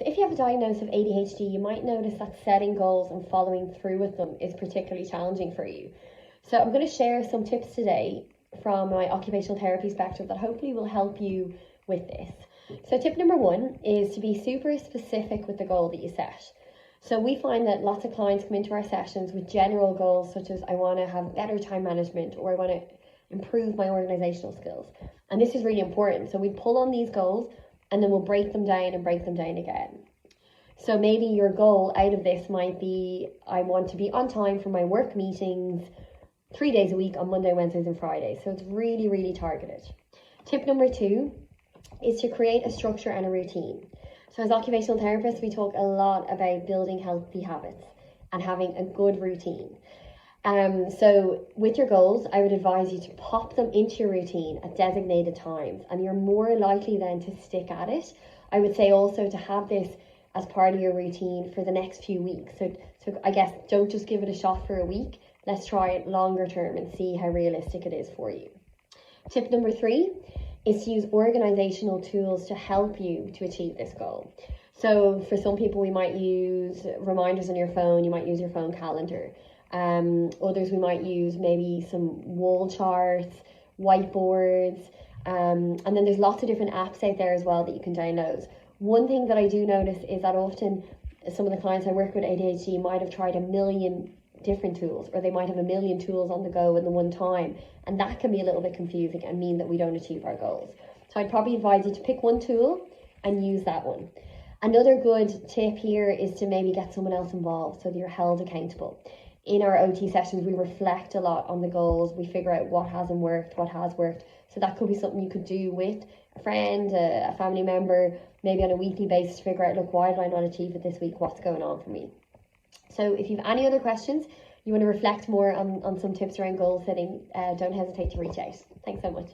So if you have a diagnosis of ADHD, you might notice that setting goals and following through with them is particularly challenging for you. So I'm going to share some tips today from my occupational therapy perspective that hopefully will help you with this. So tip number one is to be super specific with the goal that you set. So we find that lots of clients come into our sessions with general goals such as I want to have better time management or I want to improve my organisational skills. And this is really important. So we pull on these goals and then we'll break them down and break them down again. So maybe your goal out of this might be I want to be on time for my work meetings 3 days a week on Monday, Wednesdays and Fridays. So it's really, really targeted. Tip number two is to create a structure and a routine. So as occupational therapists, we talk a lot about building healthy habits and having a good routine. So with your goals, I would advise you to pop them into your routine at designated times, and you're more likely then to stick at it. I would say also to have this as part of your routine for the next few weeks. So I guess don't just give it a shot for a week. Let's try it longer term and see how realistic it is for you. Tip number three is to use organisational tools to help you to achieve this goal. So for some people, we might use reminders on your phone. You might use your phone calendar. Others we might use maybe some wall charts, whiteboards, and then there's lots of different apps out there as well that you can download. One thing that I do notice is that often some of the clients I work with ADHD might have tried a million different tools, or they might have a million tools on the go at the one time, and that can be a little bit confusing and mean that we don't achieve our goals. So I'd probably advise you to pick one tool and use that one. Another good tip here is to maybe get someone else involved so that you're held accountable. In our OT sessions, we reflect a lot on the goals. We figure out what hasn't worked, what has worked. So that could be something you could do with a friend, a family member, maybe on a weekly basis to figure out, look, why did I not achieve it this week? What's going on for me? So if you have any other questions, you want to reflect more on some tips around goal setting, don't hesitate to reach out. Thanks so much.